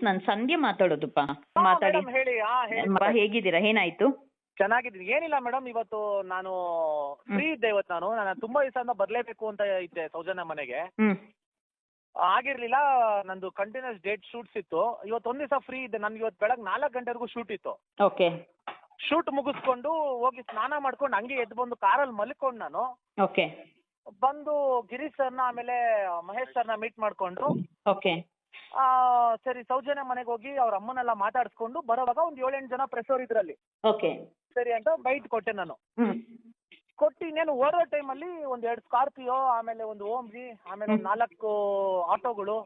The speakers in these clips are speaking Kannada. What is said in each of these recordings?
ನಾನು ಸಂಧ್ಯಾ ಮಾತಾಡೋದಪ್ಪ. ಮಾತಾಡಿ ಮೇಡಮ್ ಹೇಳಿ. ಹೇಳಿ ಹೇಗಿದ್ದೀರಾ? ಏನಾಯ್ತು? ಚೆನ್ನಾಗಿದ್ದೀನಿ. ಏನಿಲ್ಲ ಮೇಡಮ್, ಇವತ್ತು ನಾನು ಫ್ರೀ ಇದ್ದೆ. ಇವತ್ತು ನಾನು ತುಂಬಾ ದಿವಸದಿಂದ ಬರ್ಲೇಬೇಕು ಅಂತ ಇದ್ದೆ ಸೌಜನ್ಯ ಮನೆಗೆ. ಆಗಿರ್ಲಿಲ್ಲ, ನಂದು ಕಂಟಿನ್ಯೂಸ್ ಡೇಟ್ ಶೂಟ್ಸ್ ಇತ್ತು. ಇವತ್ತು ಒಂದ್ ದಿವಸ ಫ್ರೀ ಇದ್ದೆ. ನನ್ಗೆ ಇವತ್ತು ಬೆಳಗ್ಗೆ 4 ಗಂಟೆವರೆಗೂ ಶೂಟ್ ಇತ್ತು. ಓಕೆ. ಶೂಟ್ ಮುಗಿಸ್ಕೊಂಡು ಹೋಗಿ ಸ್ನಾನ ಮಾಡ್ಕೊಂಡು ಹಂಗೆ ಎದ್ದು ಬಂದು ಕಾರಲ್ಲಿ ಮಲ್ಕೊಂಡು ನಾನು ಓಕೆ ಬಂದು ಗಿರೀಶ್ ಸರ್ನ ಆಮೇಲೆ ಮಹೇಶ್ ಸರ್ನ ಮೀಟ್ ಮಾಡ್ಕೊಂಡು ಓಕೆ ಸರಿ ಸೌಜನ್ಯ ಮನೆಗೆ ಹೋಗಿ ಅವ್ರ ಅಮ್ಮನೆಲ್ಲ ಮಾತಾಡಿಸ್ಕೊಂಡು ಬರೋವಾಗ ಒಂದು 7-8 ಜನ ಪ್ರೆಸೋರ್ ಇದ್ರಲ್ಲಿ. ಓಕೆ ಸರಿ ಅಂತ ಬೈಟ್ ಕೊಟ್ಟೆ ನಾನು. ಕೊಟ್ಟು ಇನ್ನೇನು ಓಡೋ ಟೈಮಲ್ಲಿ ಒಂದ್ 2 ಸ್ಕಾರ್ಪಿಯೋ, ಆಮೇಲೆ ಒಂದು ಓಮ್ಜಿ, ಆಮೇಲೆ ಒಂದು 4 ಆಟೋಗಳು,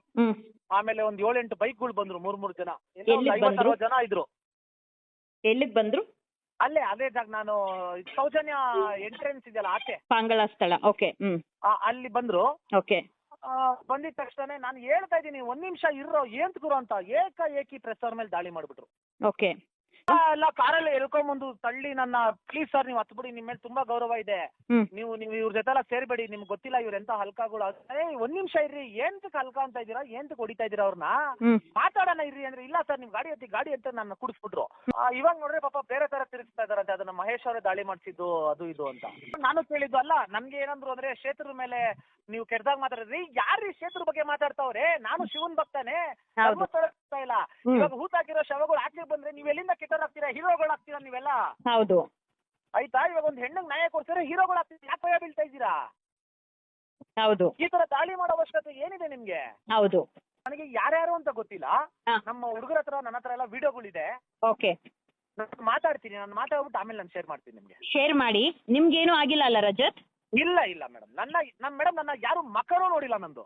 ಆಮೇಲೆ ಒಂದು 7-8 ಬೈಕ್ಗಳು ಬಂದ್ರು. 3 ಜನ, 50-60 ಜನ ಇದ್ರು. ಎಲ್ಲಿಗೆ ಬಂದ್ರು? ಅಲ್ಲೇ ಅದೇ ಜಾಗ, ನಾನು ಸೌಜನ್ಯ ಎಂಟ್ರೆನ್ಸ್ ಇದೆಯಲ್ಲ ಆಚೆ, ಪಾಂಗಳ ಸ್ಥಳ. ಓಕೆ. ಅಲ್ಲಿ ಬಂದ್ರು. ಓಕೆ. ಬಂದಿದ ತಕ್ಷಣ ನಾನು ಹೇಳ್ತಾ ಇದ್ದೀನಿ, 1 ನಿಮಿಷ ಇರೋ ಏನ್ ಗುರು ಅಂತ ಏಕಾಏಕಿ ಪ್ರೆಸರ್ ಮೇಲೆ ದಾಳಿ ಮಾಡ್ಬಿಟ್ರು. ಓಕೆ. ಎಲ್ಲ ಕಾರಲ್ಲಿ ಎಳ್ಕೊಂಬಂದು ತಳ್ಳಿ ನನ್ನ, ಪ್ಲೀಸ್ ಸರ್ ನೀವು ಹತ್ಬಿಡಿ, ನಿಮ್ಮ ಮೇಲೆ ತುಂಬಾ ಗೌರವ ಇದೆ, ನೀವು ಇವ್ರ ಜೊತೆ ಎಲ್ಲ ಸೇರ್ಬೇಡಿ, ನಿಮ್ಗೆ ಗೊತ್ತಿಲ್ಲ ಇವ್ರ ಎಂತ ಹಲ್ಕಾಗಳು. 1 ನಿಮಿಷ ಇರ್ರಿ, ಏನ್ತಕ್ ಹಲ್ಕ ಅಂತ ಇದ್ದೀರಾ, ಏನ್ತಕ್ ಹೊಡಿತಾ ಇದೀರಾ ಅವ್ರನ್ನ, ಮಾತಾಡೋಣ ಇರ್ರಿ ಅಂದ್ರೆ, ಇಲ್ಲ ಸರ್ ನಿಮ್ ಗಾಡಿ ಅಂತ ನನ್ನ ಕುಡಿಸ್ಬಿಟ್ರು. ಇವಾಗ ನೋಡ್ರೆ ಪಾಪ ಬೇರೆ ತರ ತಿರುಗಿಸ್ತಾ ಇದಾರಂತೆ, ಅದನ್ನ ಮಹೇಶ್ ಅವರೇ ದಾಳಿ ಮಾಡ್ಸಿದ್ದು ಅದು ಇದು ಅಂತ. ನಾನು ಕೇಳಿದ್ದು ಅಲ್ಲ, ನನ್ಗೆ ಏನಂದ್ರು ಅಂದ್ರೆ, ಕ್ಷೇತ್ರದ ಮೇಲೆ ನೀವು ಕೆಟ್ಟದಾಗ ಮಾತಾಡ್ರಿ. ಯಾರ್ರಿ ಕ್ಷೇತ್ರ ಬಗ್ಗೆ ಮಾತಾಡ್ತಾವ್ರೆ? ನಾನು ಶಿವನ್ ಭಕ್ತಾನೆ, ಇಲ್ಲ. ಇವಾಗ ಹೂತಾಕಿರೋ ಶವಗಳು ಆಚೆ ಬಂದ್ರೆ ನೀವ್ ಎಲ್ಲಿಂದ ಕೆಟ್ಟೋರಾಗ್ತೀರಾ? ಹೀರೋಗಳು ಆಗ್ತೀರಾ ನೀವೆಲ್ಲ? ಹೌದು. ಆಯ್ತಾ? ಇವಾಗ ಒಂದ್ ಹೆಣ್ಣಿಗೆ ನ್ಯಾಯ ಕೊಡ್ತೀರಾ, ಹೀರೋಗಳು ಆಗ್ತೀರಾ, ಯಾಕೆ ಭಯ ಬೀಳ್ತಾ ಇದ್ದೀರಾ? ಹೌದು. ಈ ತರ ದಾಳಿ ಮಾಡೋ ಅವಶ್ಯಕತೆ ಏನಿದೆ ನಿಮ್ಗೆ? ಹೌದು. ನನಗೆ ಯಾರ್ಯಾರು ಅಂತ ಗೊತ್ತಿಲ್ಲ. ನಮ್ಮ ಹುಡುಗರ ಹತ್ರ, ನನ್ನ ಹತ್ರ ಎಲ್ಲ ವಿಡಿಯೋಗಳಿದೆ. ಓಕೆ. ನಾನು ಮಾತಾಡ್ತೀನಿ, ನಾನು ಮಾತಾಡ್ಬಿಟ್ಟು ಆಮೇಲೆ ನಾನು ಶೇರ್ ಮಾಡ್ತೀನಿ ನಿಮ್ಗೆ. ಶೇರ್ ಮಾಡಿ. ನಿಮ್ಗೇನು ಆಗಿಲ್ಲ ಅಲ್ಲ ರಜತ್? ಇಲ್ಲ ಮೇಡಮ್, ನನ್ನ ಯಾರು ಮಕ್ಕನೂ ನೋಡಿಲ್ಲ. ನಂದು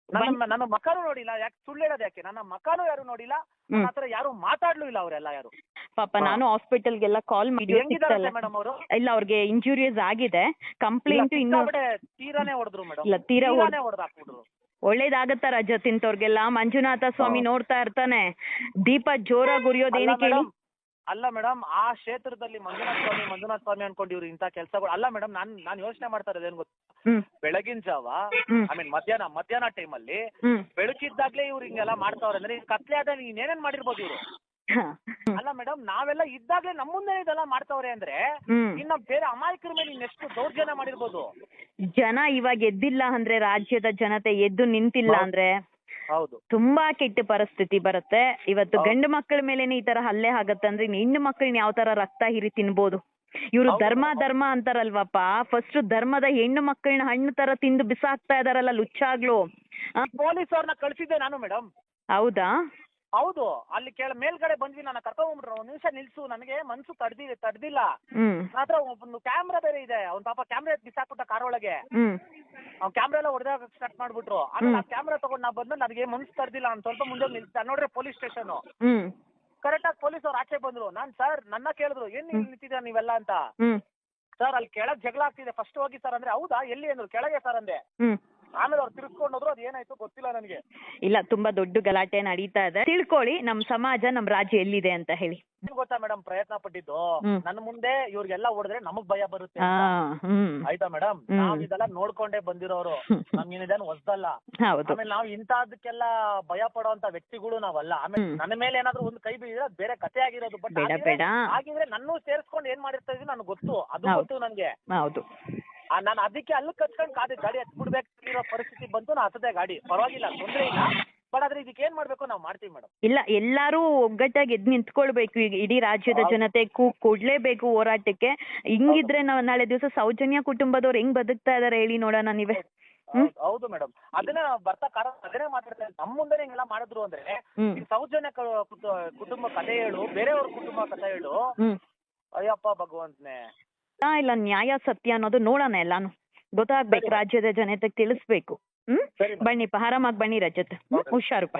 ನನ್ನ ಮಕ್ಕನೂ ನೋಡಿಲ್ಲ. ಯಾಕೆ ಸುಳ್ಳು ಹೇಳೋದು? ಯಾಕೆ ನನ್ನ ಮಕ್ಕನೂ ಯಾರು ನೋಡಿಲ್ಲ, ನನ್ನ ಹತ್ರ ಯಾರು ಮಾತಾಡ್ಲೂ ಇಲ್ಲ. ಅವರೆಲ್ಲ ಯಾರು ಪಾಪ. ನಾನು ಹಾಸ್ಪಿಟಲ್ಗೆಲ್ಲ ಕಾಲ್ ಮಾಡಿ, ಮೇಡಮ್ ಅವರು ಇಲ್ಲ, ಅವ್ರಿಗೆ ಇಂಜುರಿಯಸ್ ಆಗಿದೆ, ಕಂಪ್ಲೇಂಟ್ ಇನ್ನು ತೀರಾನೇ ಹೊಡೆದ್ರು ಮೇಡಮ್. ಇಲ್ಲ, ತೀರಾನೇ ಹೊಡೆದಾಕ್ಬಿಟ್ರು. ಒಳ್ಳೇದಾಗತ್ತ ರಜತ್ ಇಂಥವ್ರಿಗೆಲ್ಲ? ಮಂಜುನಾಥ ಸ್ವಾಮಿ ನೋಡ್ತಾ ಇರ್ತಾನೆ, ದೀಪ ಜೋರಾಗಿ ಉರಿಯೋದೇನಕ್ಕೆ ಹೇಳಿ? ಅಲ್ಲ ಮೇಡಮ್, ಆ ಕ್ಷೇತ್ರದಲ್ಲಿ ಮಂಜುನಾಥ ಸ್ವಾಮಿ ಅನ್ಕೊಂಡು ಇವ್ರು ಇಂಥ ಕೆಲಸಗಳು ಅಲ್ಲ ಮೇಡಮ್. ನಾನು ಯೋಚನೆ ಮಾಡ್ತಾ ಇರೋದು ಏನ್ ಗೊತ್ತಾ, ಬೆಳಗಿನ ಜಾವ, ಆಮೇಲೆ ಮಧ್ಯಾಹ್ನ ಟೈಮಲ್ಲಿ ಬೆಳಕಿದ್ದಾಗ್ಲೇ ಇವ್ರು ಹಿಂಗೆಲ್ಲ ಮಾಡ್ತಾವ್ರೆ ಅಂದ್ರೆ, ಕತ್ಲೆ ಆದ ಏನೇನ್ ಮಾಡಿರ್ಬೋದು ಇವ್ರು? ಅಲ್ಲ ಮೇಡಮ್, ನಾವೆಲ್ಲ ಇದ್ದಾಗ್ಲೇ ನಮ್ಮ ಮುಂದೆ ಇದೆಲ್ಲ ಮಾಡ್ತಾವ್ರೆ ಅಂದ್ರೆ, ಇನ್ನ ಬೇರೆ ಅಮಾಯಕರ ಮೇಲೆ ಇನ್ನೆಷ್ಟು ದೌರ್ಜನ್ಯ ಮಾಡಿರ್ಬೋದು. ಜನ ಇವಾಗ ಎದ್ದಿಲ್ಲ ಅಂದ್ರೆ, ರಾಜ್ಯದ ಜನತೆ ಎದ್ದು ನಿಂತಿಲ್ಲ ಅಂದ್ರೆ ಹೌದು ತುಂಬಾ ಕೆಟ್ಟ ಪರಿಸ್ಥಿತಿ ಬರುತ್ತೆ. ಇವತ್ತು ಗಂಡು ಮಕ್ಕಳ ಮೇಲೇನೆ ಈ ತರ ಹಲ್ಲೆ ಆಗತ್ತಂದ್ರೆ, ಹೆಣ್ಣು ಮಕ್ಕಳನ್ನ ಯಾವ ತರ ರಕ್ತ ಹಿರಿ ತಿನ್ಬೋದು? ಇವ್ರು ಧರ್ಮ ಅಂತಾರಲ್ವಪ್ಪ, ಫಸ್ಟ್ ಧರ್ಮದ ಹೆಣ್ಣು ಮಕ್ಕಳನ್ನ ಹಣ್ಣು ತರ ತಿಂದು ಬಿಸಾಕ್ತಾ ಇದಾರಲ್ಲ ಲುಚ್ಚಾಗ್ಲು. ಪೊಲೀಸ್ ಅವ್ರನ್ನ ಕಳ್ಸಿದ್ದೆ ನಾನು ಮೇಡಮ್. ಹೌದಾ? ಹೌದು. ಅಲ್ಲಿ ಮೇಲ್ಗಡೆ ಬಂದ್ವಿ, ನನ್ನ ಕರ್ಕೊಂಡ್ಬಿಟ್ರು. 1 ನಿಮಿಷ ನಿಲ್ಸು, ನನಗೆ ಮನ್ಸು ತಡ್ದಿಲ್ಲ. ಮಾತ್ರ ಒಂದು ಕ್ಯಾಮ್ರಾ ಬೇರೆ ಇದೆ, ಅವ್ನ್ ಪಾಪ ಕ್ಯಾಮ್ರಾ ಬಿಸಾಕ್ಬಿಟ್ಟ ಕಾರ್ ಒಳಗೆ. ಅವ್ನ್ ಕ್ಯಾಮ್ರಾ ಎಲ್ಲ ಹೊಡೆದಾಗ ಸ್ಟಾರ್ಟ್ ಮಾಡ್ಬಿಟ್ರು. ಆಮೇಲೆ ಆ ಕ್ಯಾಮ್ರಾ ತಗೊಂಡ್ ನಾ ಬಂದ್ಮೇಲೆ ನನಗೆ ಮನ್ಸು ತಡ್ದಿಲ್ಲ, ಅವ್ನು ಸ್ವಲ್ಪ ಮುಂದೆ ನಿಲ್ಸ ನೋಡ್ರೆ ಪೊಲೀಸ್ ಸ್ಟೇಷನ್. ಕರೆಕ್ಟ್ ಆಗಿ ಪೊಲೀಸ್ ಅವ್ರು ಆಚೆ ಬಂದ್ರು. ನಾನ್ ಸರ್, ನನ್ನ ಕೇಳಿದ್ರು, ಏನ್ ನಿಂತಿದ್ದೀರಾ ನೀವೆಲ್ಲ ಅಂತ. ಸರ್ ಅಲ್ಲಿ ಕೆಳಗ್ ಜಗಳ ಆಗ್ತಿದೆ, ಫಸ್ಟ್ ಹೋಗಿ ಸರ್ ಅಂದ್ರೆ, ಹೌದಾ ಎಲ್ಲಿ ಅಂದ್ರು. ಕೆಳಗೆ ಸರ್ ಅಂದೆ. ಆಮೇಲೆ ಅವ್ರು ತಿರ್ಸ್ಕೊಂಡು ಹೋದ್ರು. ಅದ್ ಏನಾಯ್ತು ಗೊತ್ತಿಲ್ಲ ನನಗೆ. ಇಲ್ಲ, ತುಂಬಾ ದೊಡ್ಡ ಗಲಾಟೆ ನಡೀತಾ ಇದೆ. ತಿಳ್ಕೊಳ್ಳಿ ನಮ್ ಸಮಾಜ, ನಮ್ ರಾಜ್ಯ ಎಲ್ಲಿದೆ ಅಂತ ಹೇಳಿ. ಗೊತ್ತಾ ಮೇಡಮ್, ಪ್ರಯತ್ನ ಪಟ್ಟಿದ್ದು ನನ್ನ ಮುಂದೆ ಇವ್ರಿಗೆಲ್ಲ ಹೊಡೆದ್ರೆ ನಮಗ್ ಭಯ ಬರುತ್ತೆ. ಆಯ್ತಾ ಮೇಡಮ್? ನಾವ್ ಇದೆಲ್ಲ ನೋಡ್ಕೊಂಡೇ ಬಂದಿರೋರು, ನಮ್ಗೇನಿದೇನು ಹೊಸದಲ್ಲ. ಆಮೇಲೆ ನಾವ್ ಇಂತದಕ್ಕೆಲ್ಲ ಭಯ ಪಡೋಂತ ವ್ಯಕ್ತಿಗಳು ನಾವಲ್ಲ. ಆಮೇಲೆ ನನ್ನ ಮೇಲೆ ಏನಾದ್ರು ಒಂದು ಕೈ ಬೀಳಿದ್ರೆ ಬೇರೆ ಕತೆ ಆಗಿರೋದು. ಬಟ್ ಆಗಿದ್ರೆ ನನ್ನೂ ಸೇರಿಸ್ಕೊಂಡು ಏನ್ ಮಾಡಿರ್ತಾ ಇದೀವಿ ನನಗೆ ಗೊತ್ತು, ಅದು ಗೊತ್ತು ನನ್ಗೆ. ಹೌದು. ನಾನು ಅದಕ್ಕೆ ಅಲ್ಲಿ ಕಚ್ಕೊಂಡು ಗಾಡಿ ಹತ್ಬಿಡ್ಬೇಕಿರೋ ಪರಿಸ್ಥಿತಿ ಬಂತು. ನಾ ಹತ್ತದೇ ಗಾಡಿ, ಪರವಾಗಿಲ್ಲ, ತೊಂದ್ರೆ ಇಲ್ಲ. ಬಟ್ ಆದ್ರೆ ಇದಕ್ಕೆ ಏನ್ ಮಾಡ್ಬೇಕು ನಾವು ಮಾಡ್ತೀವಿ ಮೇಡಮ್. ಇಲ್ಲ, ಎಲ್ಲಾರು ಒಗ್ಗಟ್ಟಾಗಿ ಎದ್ದು ನಿಂತ್ಕೊಳ್ಬೇಕು. ಈಗ ಇಡೀ ರಾಜ್ಯದ ಜನತೆ ಕೊಡ್ಲೇಬೇಕು ಹೋರಾಟಕ್ಕೆ. ಹಿಂಗಿದ್ರೆ ನಾವು ನಾಳೆ ದಿವಸ ಸೌಜನ್ಯ ಕುಟುಂಬದವ್ರು ಹೆಂಗ್ ಬದುಕ್ತಾ ಇದಾರೆ ಹೇಳಿ ನೋಡೋಣ ನೀವೇ. ಹೌದು ಮೇಡಮ್, ಅದನ್ನೇ ಬರ್ತಾ ಕಾರಣ ಅದನ್ನೇ ಮಾತಾಡ್ತಾ ನಮ್ಮ ಮುಂದೆ ಹಿಂಗೆಲ್ಲ ಮಾಡಿದ್ರು ಅಂದ್ರೆ, ಸೌಜನ್ಯ ಕುಟುಂಬ ಕಥೆ ಹೇಳು, ಬೇರೆಯವ್ರ ಕುಟುಂಬ ಕಥೆ ಹೇಳು. ಅಯ್ಯಪ್ಪ ಭಗವಂತನೇ. ಇಲ್ಲ, ನ್ಯಾಯ ಸತ್ಯ ಅನ್ನೋದು ನೋಡೋಣ, ಎಲ್ಲಾನು ಗೊತ್ತಾಗ್ಬೇಕು, ರಾಜ್ಯದ ಜನತೆಗೆ ತಿಳಿಸ್ಬೇಕು. ಬನ್ನಿಪ್ಪ, ಆರಾಮಾಗಿ ಬನ್ನಿ ರಜತ್. ಹುಷಾರಪ್ಪ.